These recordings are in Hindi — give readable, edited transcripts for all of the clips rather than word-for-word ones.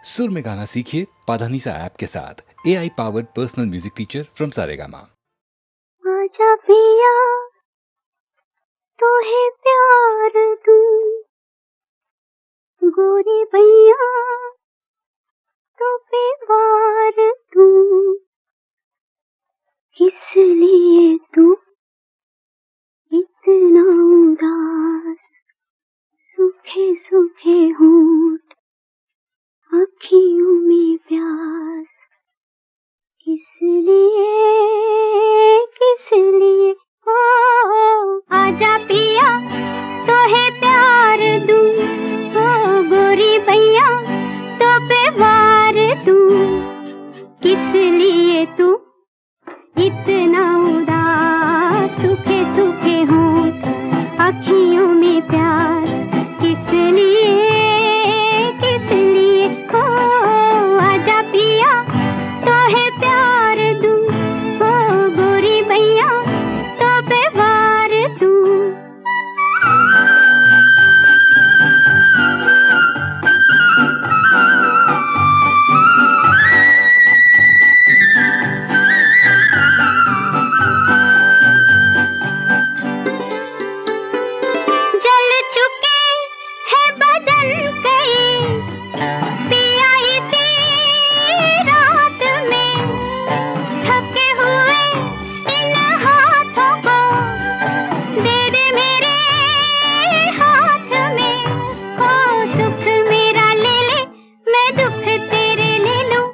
सुर में गाना सीखिए पाधानीसा ऐप के साथ। AI powered personal music teacher from Saregama. आजा पिया तोहे प्यार दूं, गोरी भैया तो पे वार दूं, किस लिए तू इतना उदास, सूखे सूखे होंठ अखियों में प्यास, किस लिए हो आजा पिया तोहे प्यार दूं, ओ गोरी भैया तो पे वार दूं, किस लिए तू इतना उदास, सूखे सूखे होंठ अखियों में प्यास, किस लिए हो आजा पिया तोहे प्यार दूं, ओ गोरी भैया तो पे वार दूं। जल चुके हैं बदन कई पिया इसी रात में, थके हुए इन हाथों को दे दे मेरे हाथ में, हो सुख मेरा ले ले मैं दुख तेरे ले लूं,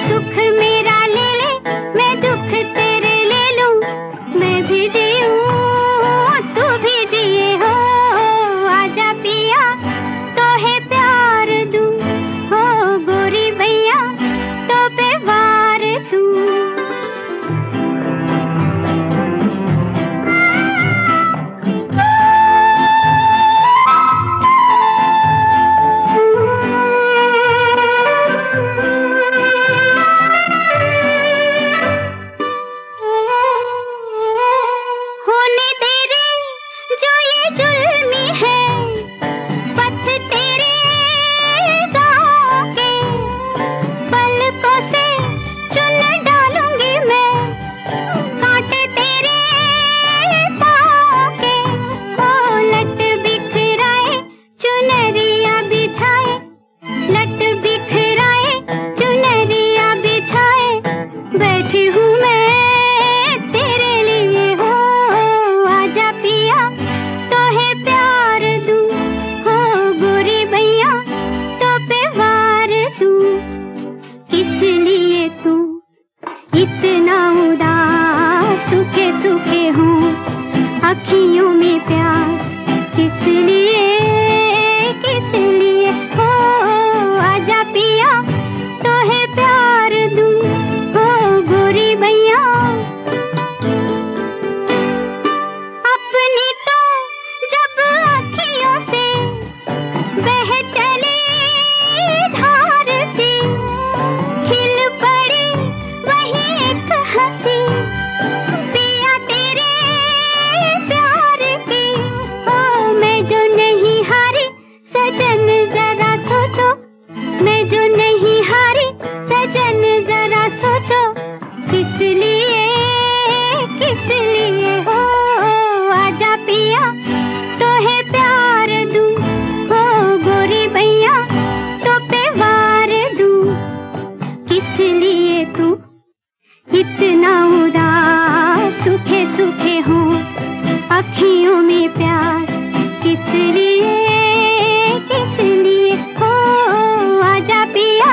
सुख मेरा ले ले मैं दुख तेरे ले लूं, मैं भी जीऊं तू भी जिए हो आजा पिया तोहे प्यार दूं, हो गोरी भैया तो पे वार दूं। होने तेरे जो ये जुल्मी है, पथ तेरे गाँव के, पलकों से चुन डालूंगी मैं, कांटे तेरे पाँव के, हो लट बिखराए चुनरिया बिछाए, लट बिखराए चुनरिया बिछाए, बैठी हूँ मैं तेरे लिए हो आजा पिया तोहे प्यार दूं, हो गोरी भैया तो पे वार दूं, किस लिए तू इतना उदास, सूखे सूखे होंठ अखियों में प्यास, किस लिए हो आजा पिया तोहे प्यार दूं, हो गोरी भैया। अपनी तो जब अखियों से बह चली धार सी, खिल पड़ी वही एक हंसी, पिया तेरे प्यार की, हो मैं जो नहीं हारी सजन जरा सोचो, मैं जो नहीं हारी सजन जरा सोचो, किस लिए हो आजा पिया तोहे प्यार दूं, हो गोरी भैया तो पे वार दूं, किस लिए तू इतना उदास, सूखे सूखे होंठ अखियों में प्यास, किस लिए हो आजा पिया।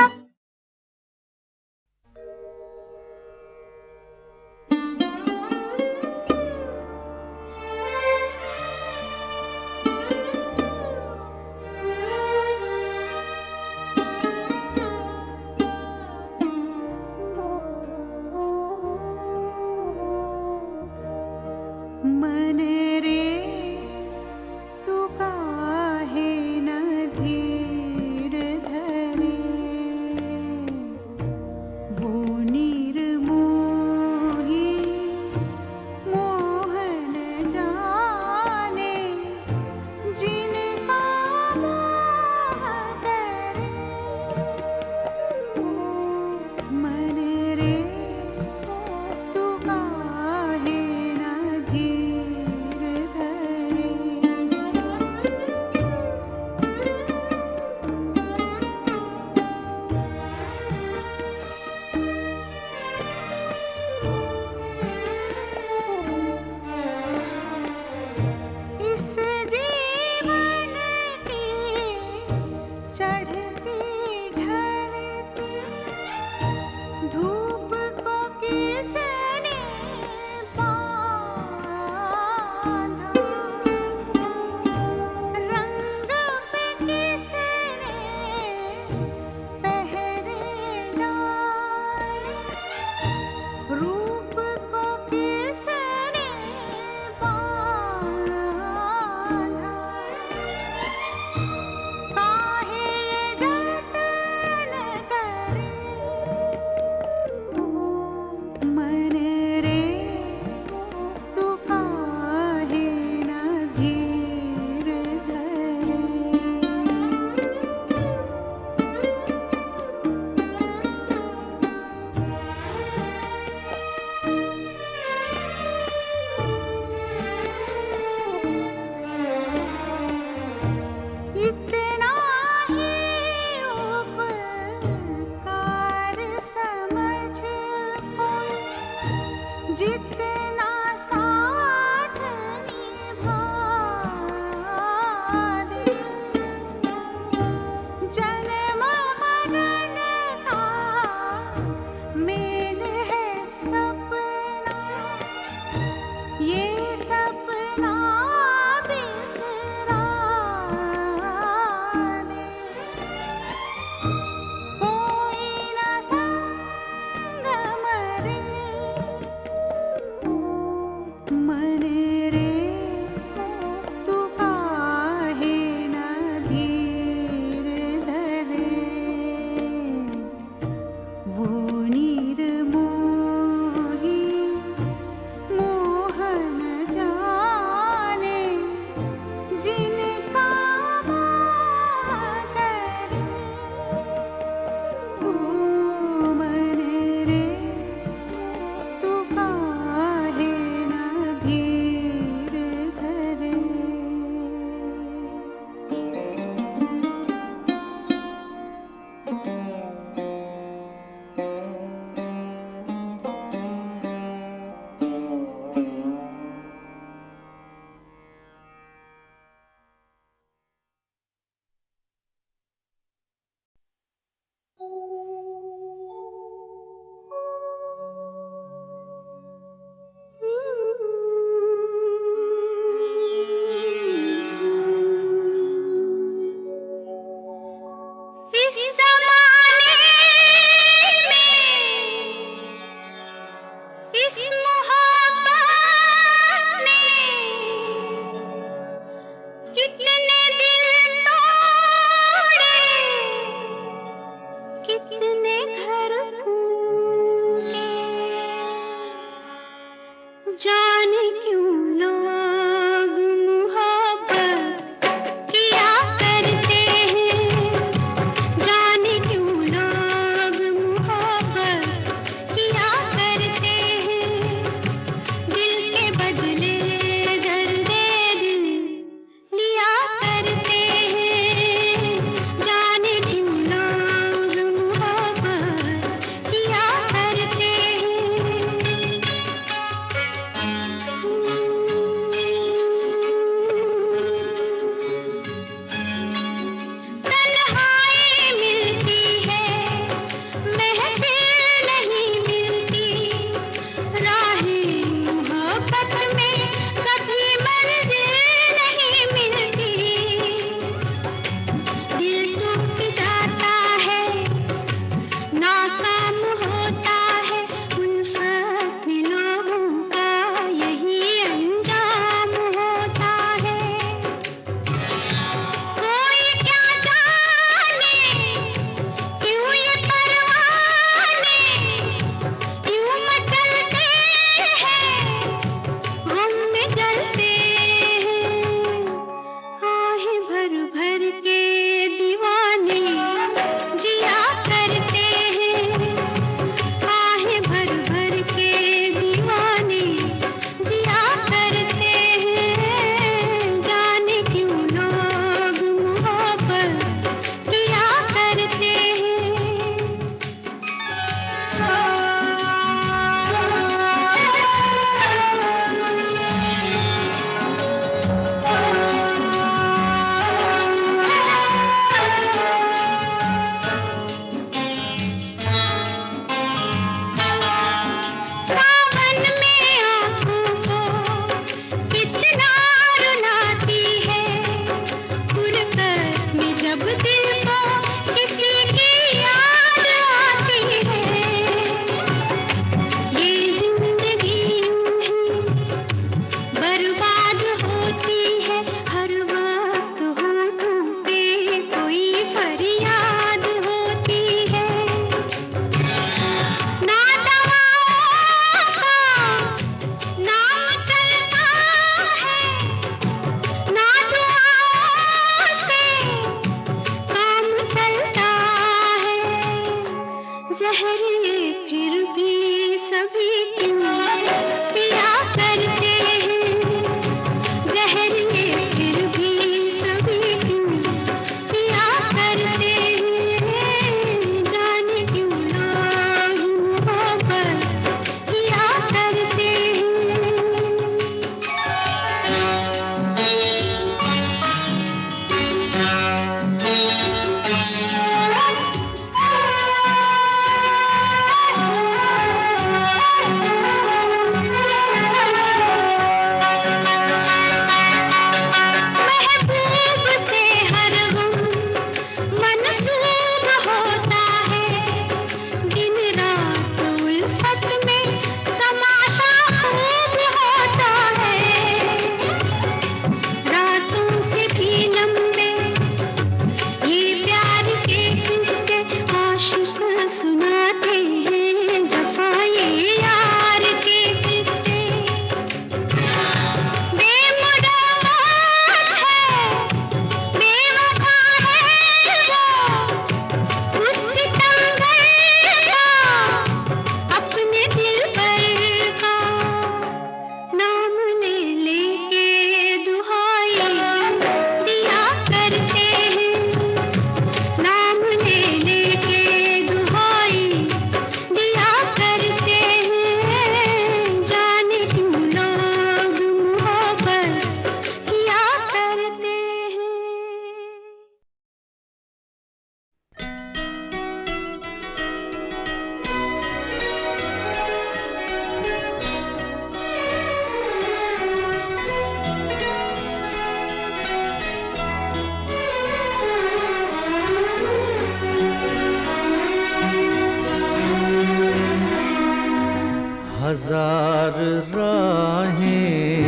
हजार राहें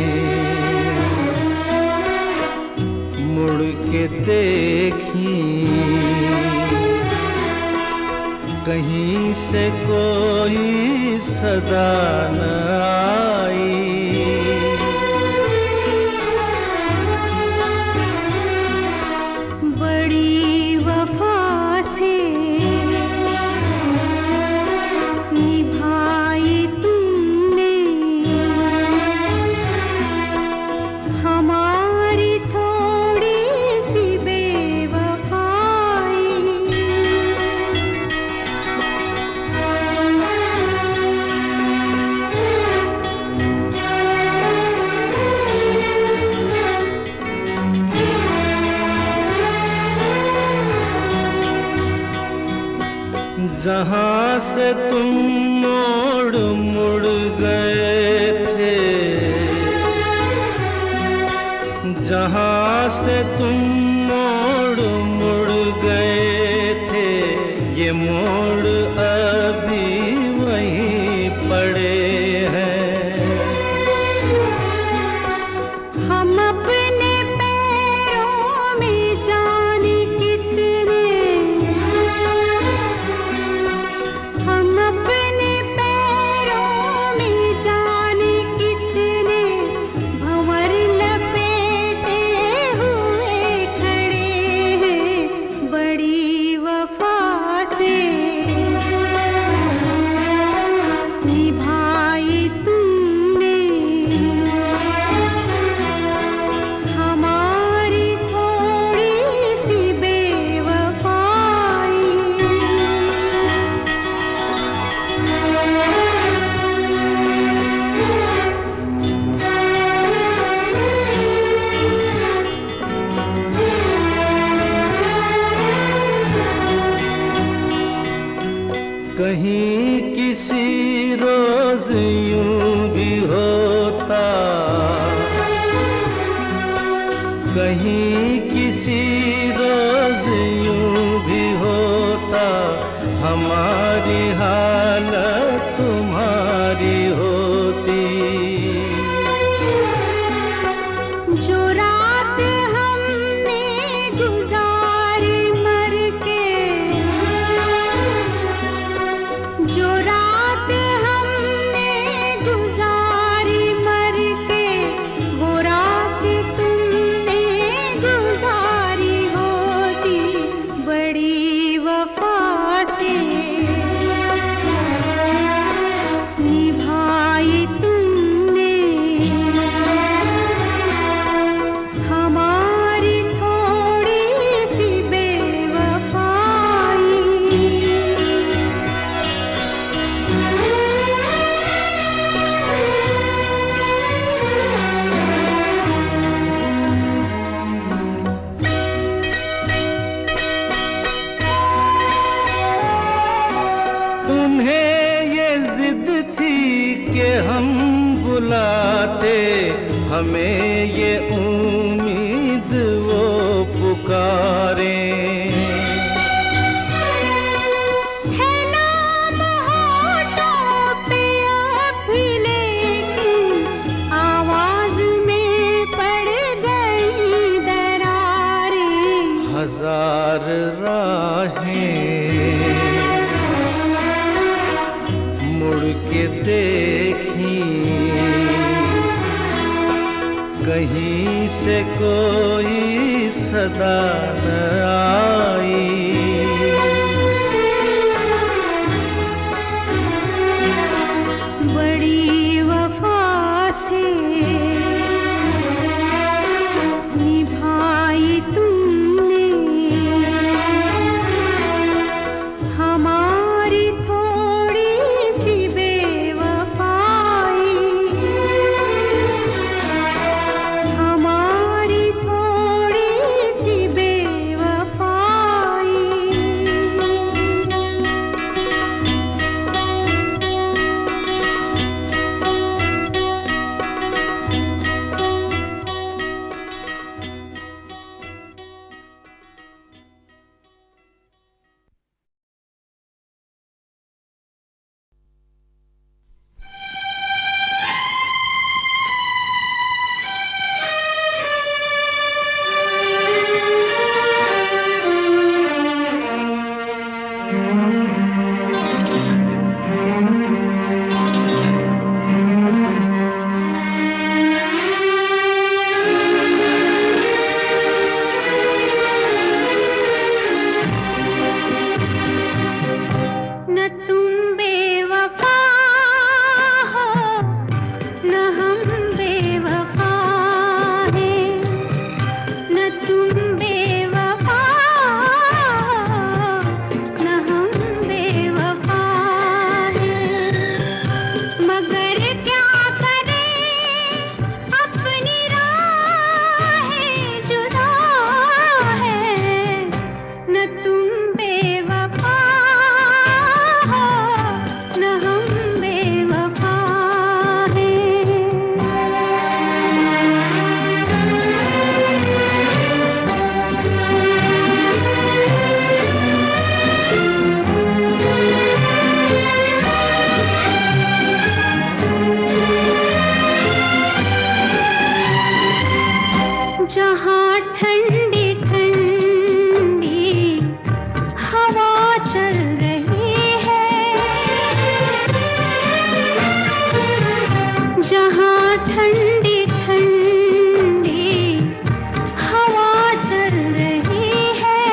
मुड़ के देखी, कहीं से कोई सदा न आई। बड़ी वफा से निभाई तुमने हमारी थोड़ी सी बेवफाई। जहाँ से तुम मोड़ मुड़ गए थे, जहाँ से तुम मोड़ मुड़ गए थे, ये मोड़ अभी वहीं पड़े हैं। हम अपने पैरों में जाने कितने, हम अपने पैरों में जाने कितने भंवर लपेटे हुए खड़े हैं। बड़ी वफा से निभाई तुमने हमारी थोड़ी सी बेवफाई। कहीं किसी रोज यूं भी होता, कहीं किसी रोज यूं भी होता, हमारी हालत तुम्हारी होती। जो रात हमने गुजारी मर के, जो रात हमने गुजारी मर के, वो रात तुमने गुजारी होती। बड़ी वफा से निभाई तुमने हमारी थोड़ी सी बेवफाई। उन्हें ये जिद थी कि हम बुलाते, हमें ये उम्मीद वो पुकारें। है नाम होठों पे अब भी लेकिन आवाज में पड़ गई दरारें। हजार राहें मुड़ के देखी, कहीं से कोई सदा न आई। बड़ी वफा से निभाई तुमने हमारी थोड़ी सी बेवफाई। हमारी थोड़ी सी बेवफाई। न तुम बेवफा हो न हम बेवफा हैं, न तुम बेवफा हो न हम बेवफा हैं, मगर क्या करें अपनी राहें जुदा है, न तुम बेवफा हो न हम बेवफा हैं। जहाँ ठंडी ठंडी हवा चल रही है, जहाँ ठंडी ठंडी हवा चल रही है,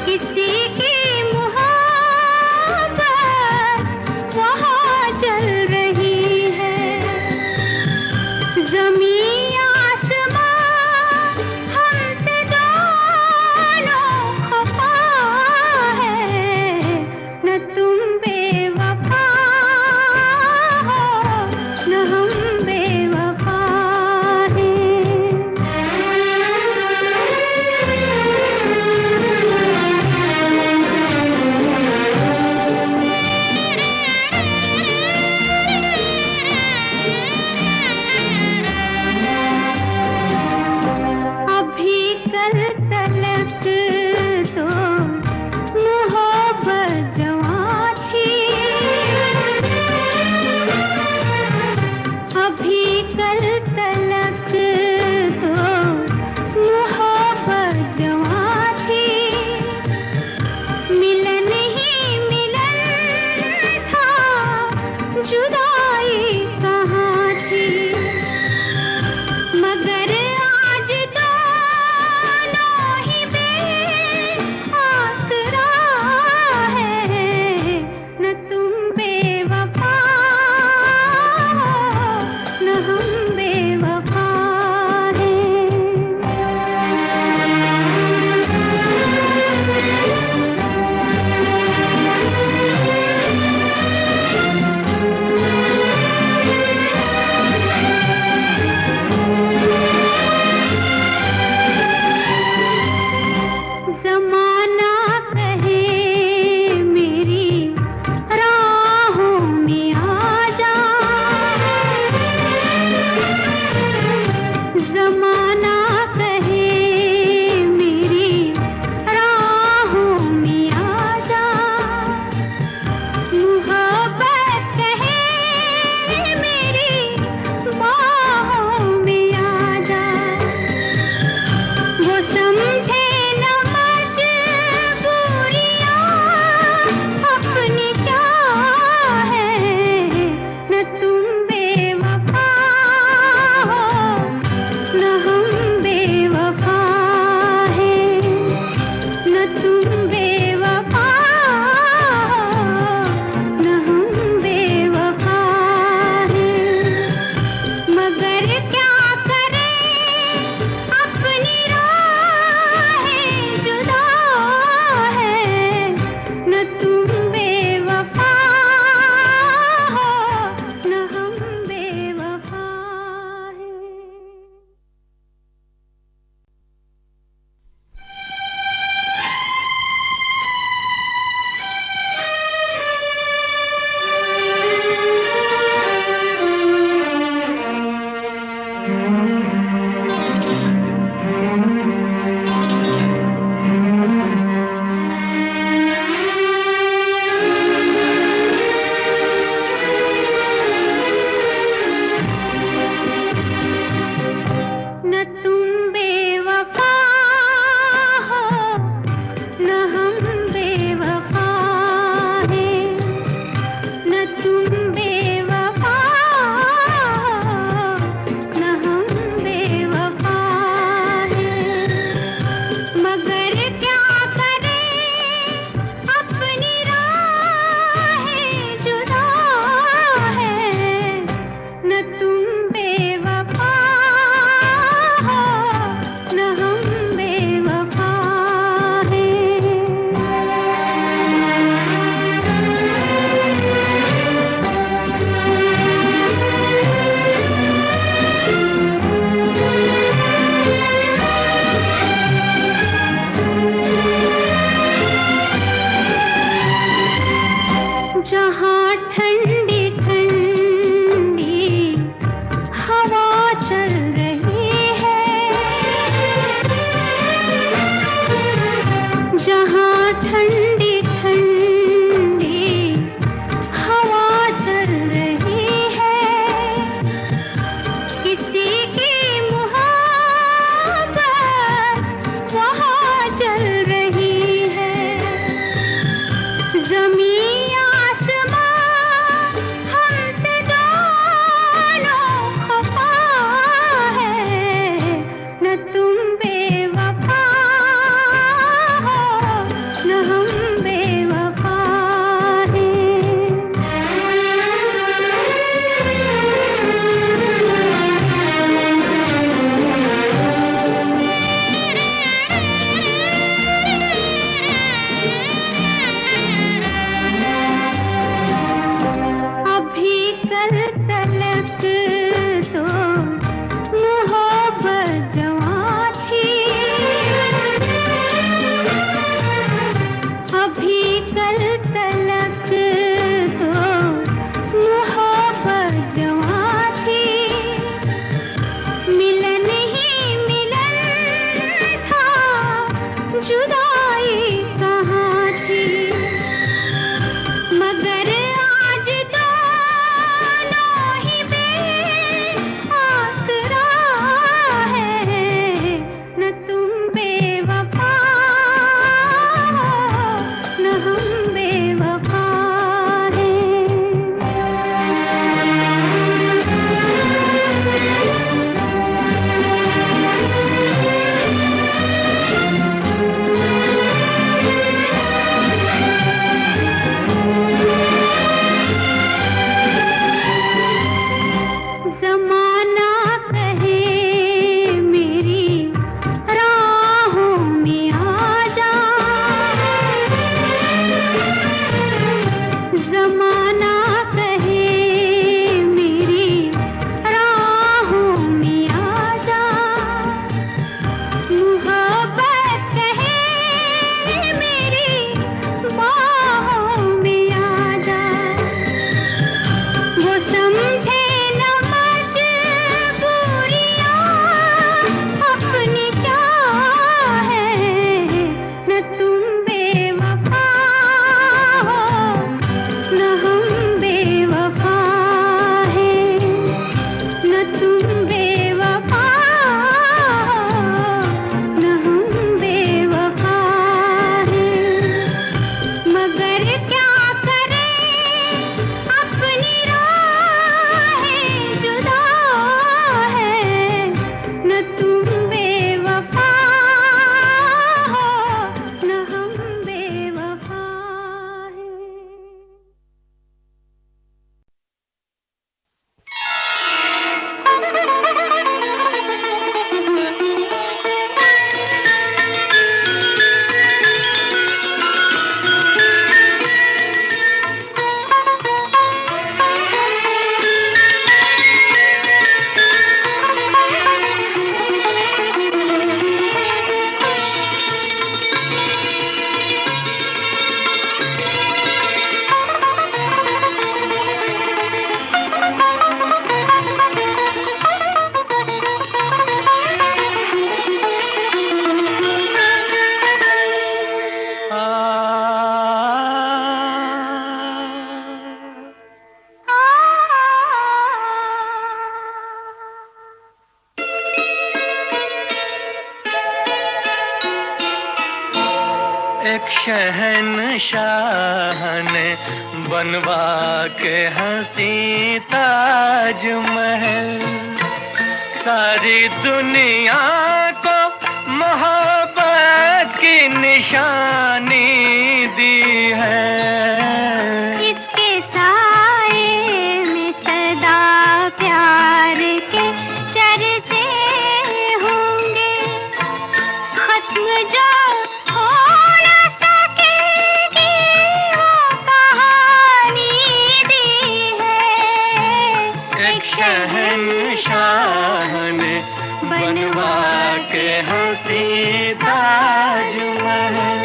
किसी की मोहब्बत वहाँ चल रही है, ज़मीं आसमां हमसे दोनों खफा है, न तुम बेवफा हो न हम बेवफा अभी कल तलक तो मोहब्बत जवां थी, अभी कल तलक तो मोहब्बत जवां थी, मिलन ही मिलन था, जुदाई कहाँ थी, मगर आज दोनों ही बेआसरा है, न तुम बेवफा हो न हम बेवफा ज़माना कहे मेरी राहों में आ जा, ज़माना कहे मेरी राहों में आ जा, मोहब्बत कहे मेरी बाहों में आ जा, वो समझे न मजबूरियां अपनी क्या है, न तुम बेवफा हो न हम बेवफा हैं, न तुम बेवफा हो न हम बेवफा हैं, मगर क्या करें अपनी राहें जुदा है, न तुम बेवफा हो न हम बेवफा हैं। शहंशाह ने बनवा के हंसी ताजमहल, सारी दुनिया को मोहब्बत की निशानी दी है। इसके साए में सदा प्यार के चर्चे होंगे, खत्म जो हो न सकेगी वो कहानी दी है। एक शहंशाह ने बनवा के हंसी ताजमहल।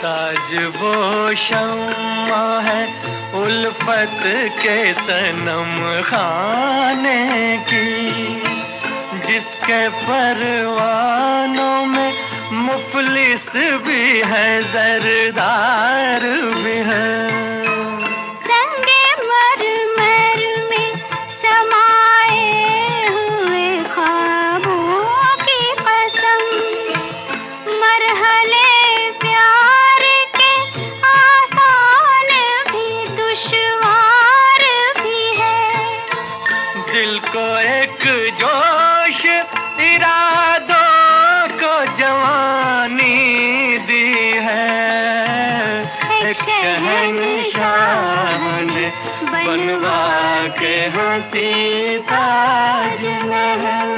ताज वो शम्मा है उल्फत के सनम खाने की, जिसके परवानों में मुफलिस भी है जरदार भी है। संगे मरमर में समाए हुए ख्वाबों की कसम, मरहले प्यार के आसान भी दुश्वार भी है। दिल को एक जोश इरादों को जवानी दी है। एक शहंशाह ने बनवा के हंसी ताजमहल।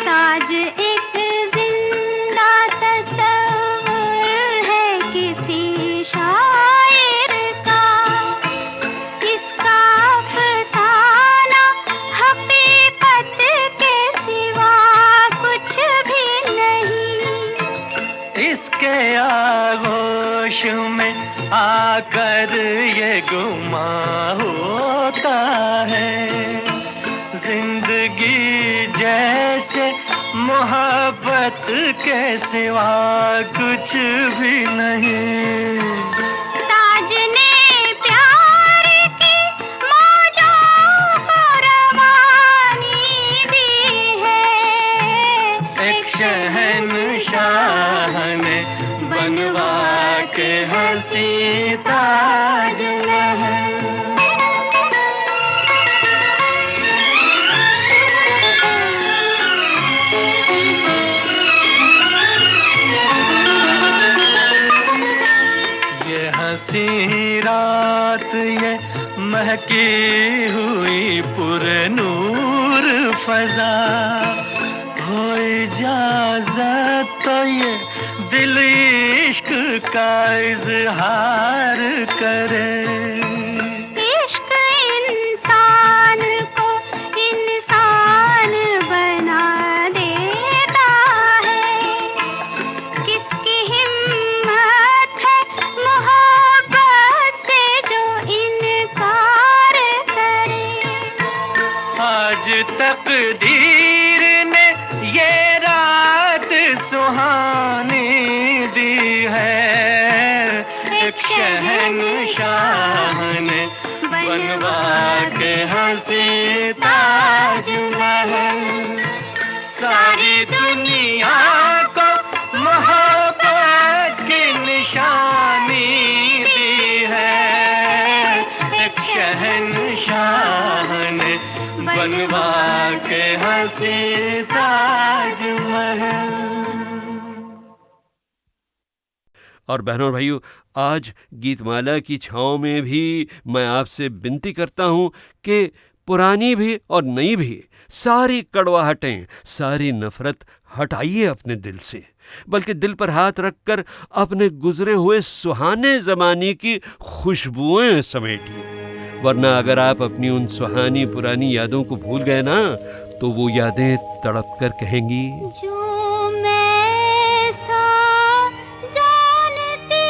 ताज एक जिंदा तस्वीर है किसी शायर का, इसका अफसाना हकीकत के सिवा कुछ भी नहीं। इसके आगोश में आकर ये गुमा होता है, जिंदगी जैसे मोहब्बत के सिवा कुछ भी नहीं। ताज ने प्यार की मौजों को रवानी दी है। एक शहंशाह ने बनवा के हंसी ताजमहल। हंसी रात ये महकी हुई पुरनूर फजा, हो इजाजत तो ये दिल इश्क का इजहार करे। इश्क इंसान को इंसान बना देता है, किसकी हिम्मत है मोहब्बत से जो इनकार करे। आज तकदीर ने ये रात सुहानी दी है। एक शहंशाह ने बनवा के हंसी ताजमहल, सारी दुनिया को मोहब्बत की निशानी दी है। एक शहंशाह ने बनवा के हंसी ताजमहल। और बहनों और भाइयों, आज गीतमाला की छाँव में भी मैं आपसे विनती करता हूँ कि पुरानी भी और नई भी सारी कड़वाहटें, सारी नफरत हटाइए अपने दिल से, बल्कि दिल पर हाथ रखकर अपने गुजरे हुए सुहाने ज़माने की खुशबुएं समेटिए। वरना अगर आप अपनी उन सुहानी पुरानी यादों को भूल गए ना, तो वो यादें तड़प कर कहेंगी, जो मैं सा जानती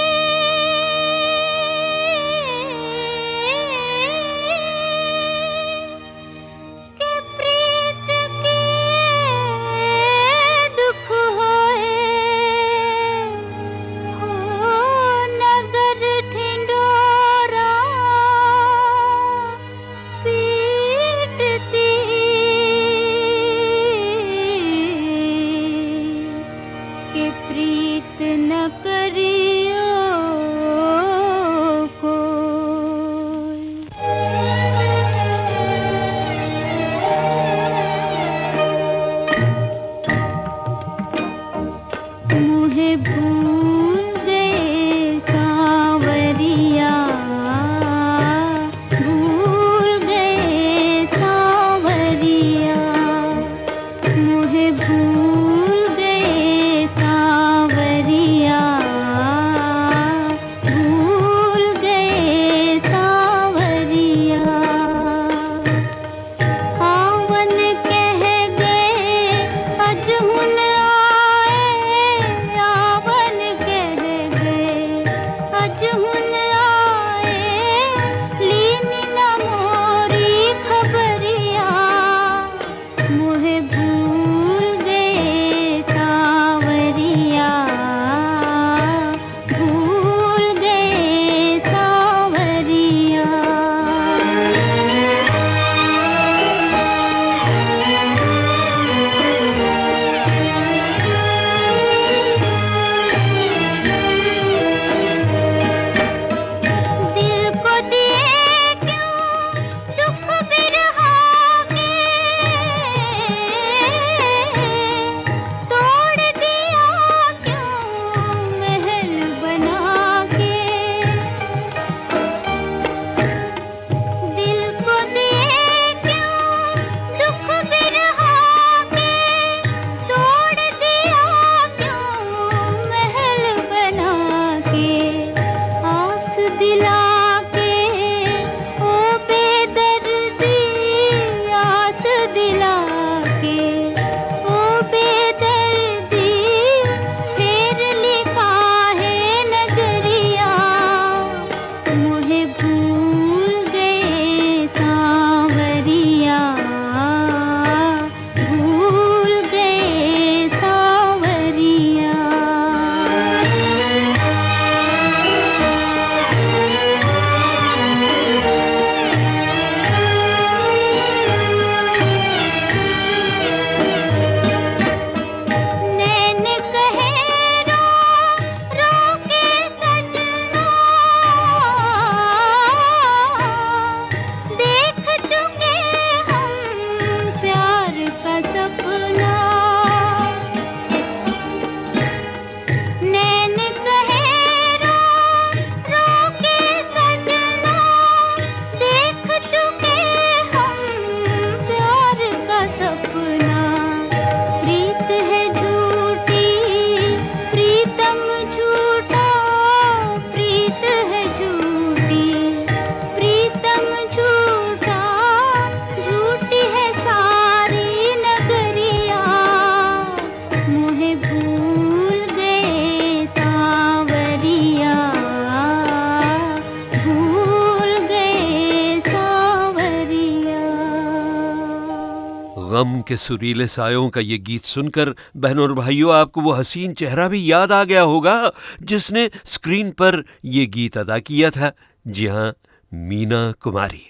गम के सुरीले सायों का ये गीत सुनकर बहनों और भाइयों आपको वो हसीन चेहरा भी याद आ गया होगा जिसने स्क्रीन पर ये गीत अदा किया था। जी हाँ, मीना कुमारी।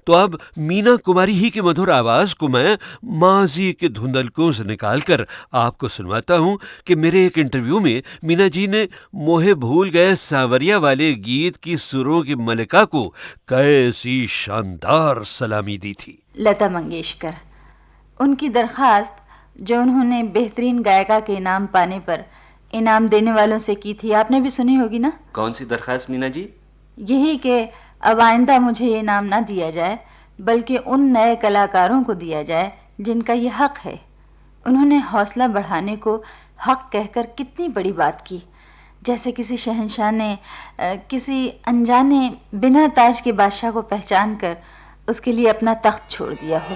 तो अब मीना कुमारी ही की मधुर आवाज को मैं माजी के धुंधलकों से निकालकर आपको सुनवाता हूं कि मेरे एक इंटरव्यू में मीना जी ने मोहे भूल गए सांवरिया वाले गीत की सुरों की मलिका को कैसी शानदार सलामी दी थी। लता मंगेशकर, उनकी दरखास्त जो उन्होंने बेहतरीन गायिका के इनाम पाने पर इनाम देने वालों से की थी, आपने भी सुनी होगी ना? कौन सी दरखास्त मीना जी? यही कि अब आइंदा मुझे ये इनाम ना दिया जाए, बल्कि उन नए कलाकारों को दिया जाए जिनका ये हक है। उन्होंने हौसला बढ़ाने को हक कहकर कितनी बड़ी बात की, जैसे किसी शहंशाह ने किसी अनजाने बिना ताज के बादशाह को पहचान कर उसके लिए अपना तख्त छोड़ दिया हो।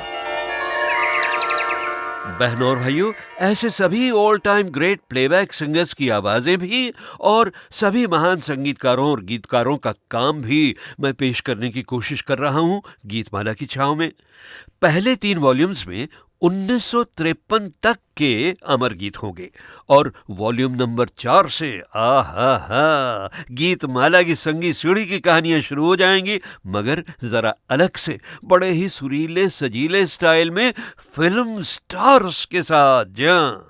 बहनों और भाइयों, ऐसे सभी all time great playback singers की आवाजें भी और सभी महान संगीतकारों और गीतकारों का काम भी मैं पेश करने की कोशिश कर रहा हूं गीतमाला की छांव में। पहले 3 वॉल्यूम्स में 1953 तक के अमर गीत होंगे और वॉल्यूम नंबर 4 से आहा गीतमाला की संगीत सीढ़ी की कहानियां शुरू हो जाएंगी, मगर जरा अलग से, बड़े ही सुरीले सजीले स्टाइल में, फिल्म स्टार्स के साथ। जहाँ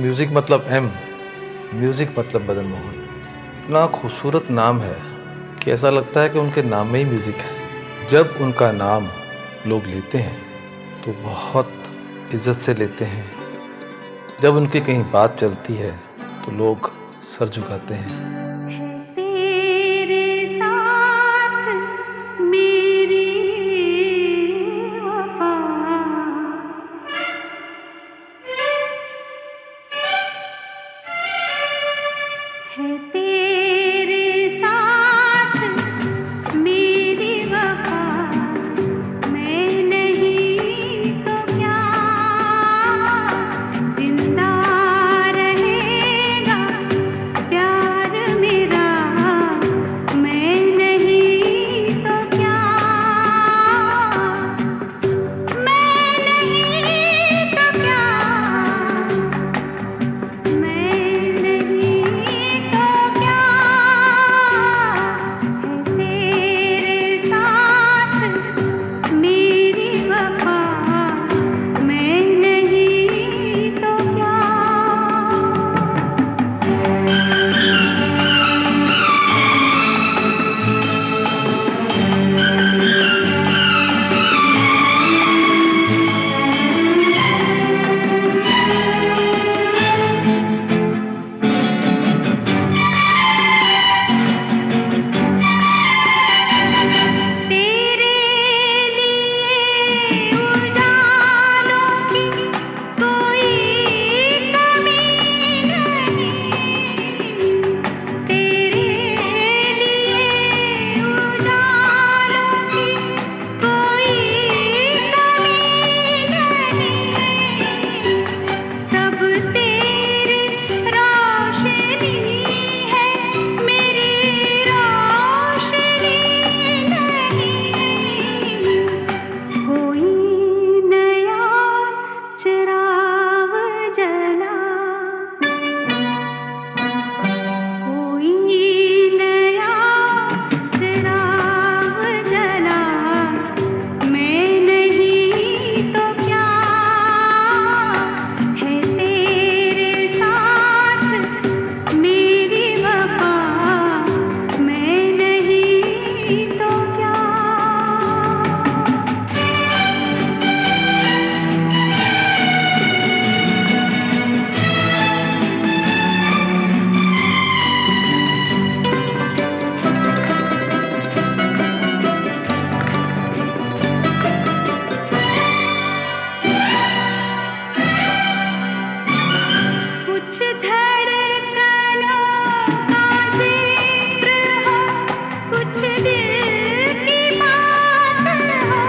म्यूज़िक मतलब म्यूज़िक मतलब मदन मोहन। इतना खूबसूरत नाम है कि ऐसा लगता है कि उनके नाम में ही म्यूज़िक है। जब उनका नाम लोग लेते हैं तो बहुत इज्जत से लेते हैं। जब उनकी कहीं बात चलती है तो लोग सर झुकाते हैं। तेरे साथ मेरी वफा है, तेरे साथ मेरी वफा, मैं नहीं तो क्या जिंदा रहेगा प्यार मेरा, मैं नहीं तो क्या, मैं नहीं तो क्या, मैं नहीं तो क्या, है तेरे साथ मेरी वफा, मैं नहीं तो क्या। तेरे लिए उजालों की कोई कमी नहीं, तेरे लिए उजालों की कोई कमी नहीं, सब तेरी रोशनी है, मेरी रोशनी नहीं, कोई नया चिराग जला, कोई नया चिराग जला, मैं नहीं तो क्या, है तेरे साथ मेरी वफा, मैं नहीं तो क्या। कुछ धड़कनों का जिक्र हो, कुछ दिल की बात हो,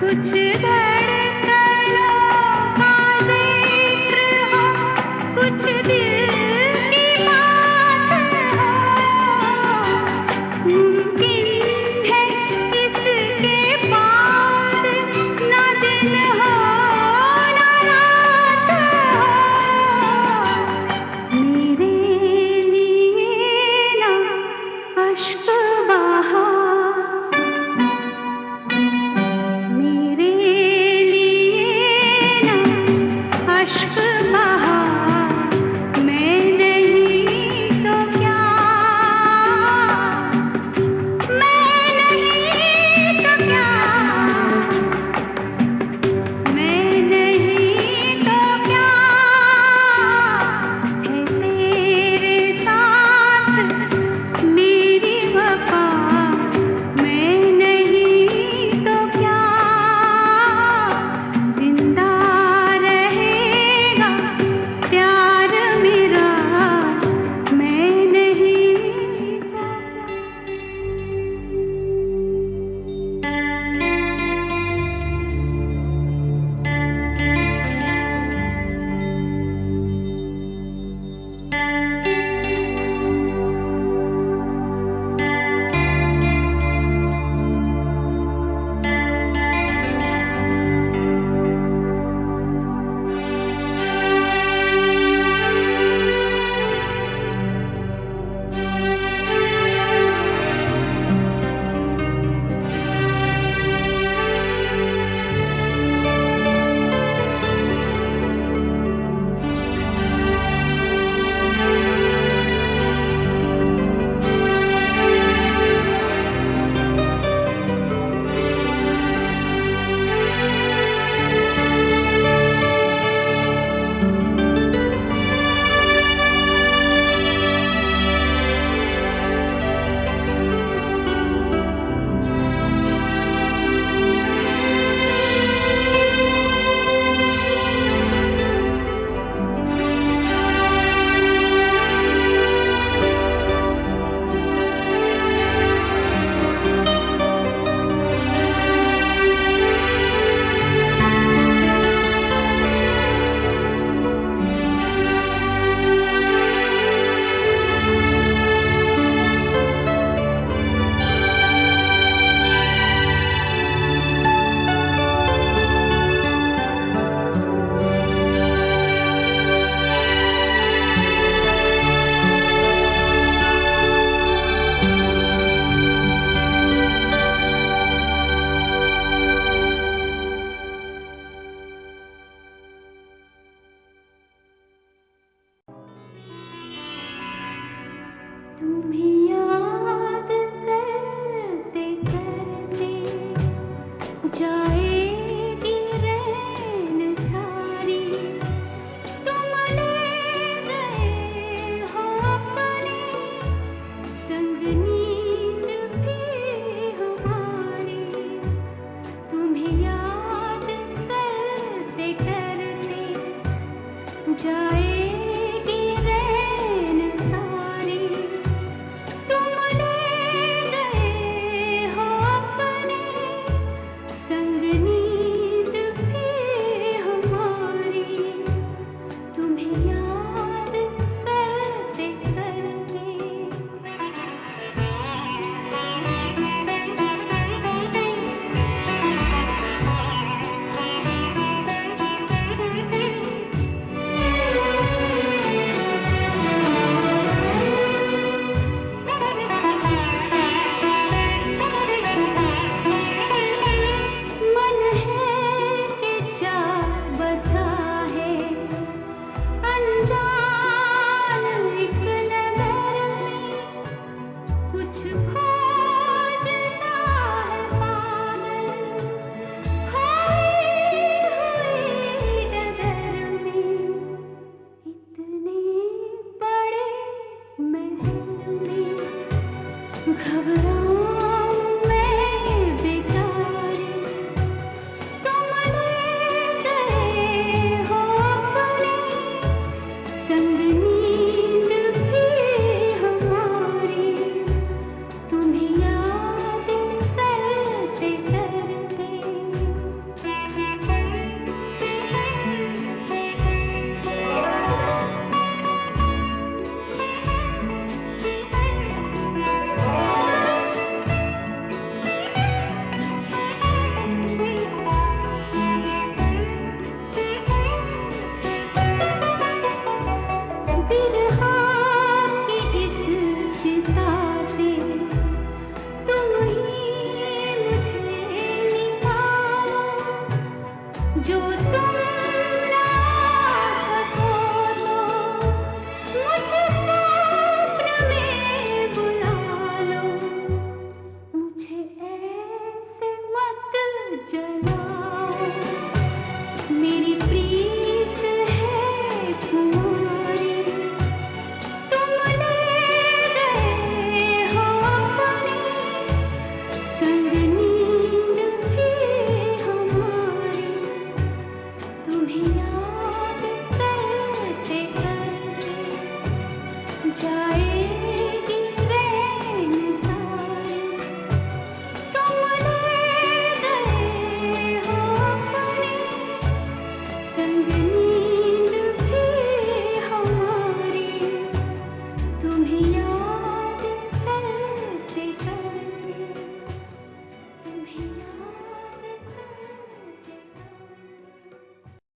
कुछ धड़कनों का जिक्र हो, कुछ दिल की बात हो, मुमकिन है इसके बाद ना दिन हो ना रात हो, मेरे लिए ना अश्क बहा, मेरे जो तुम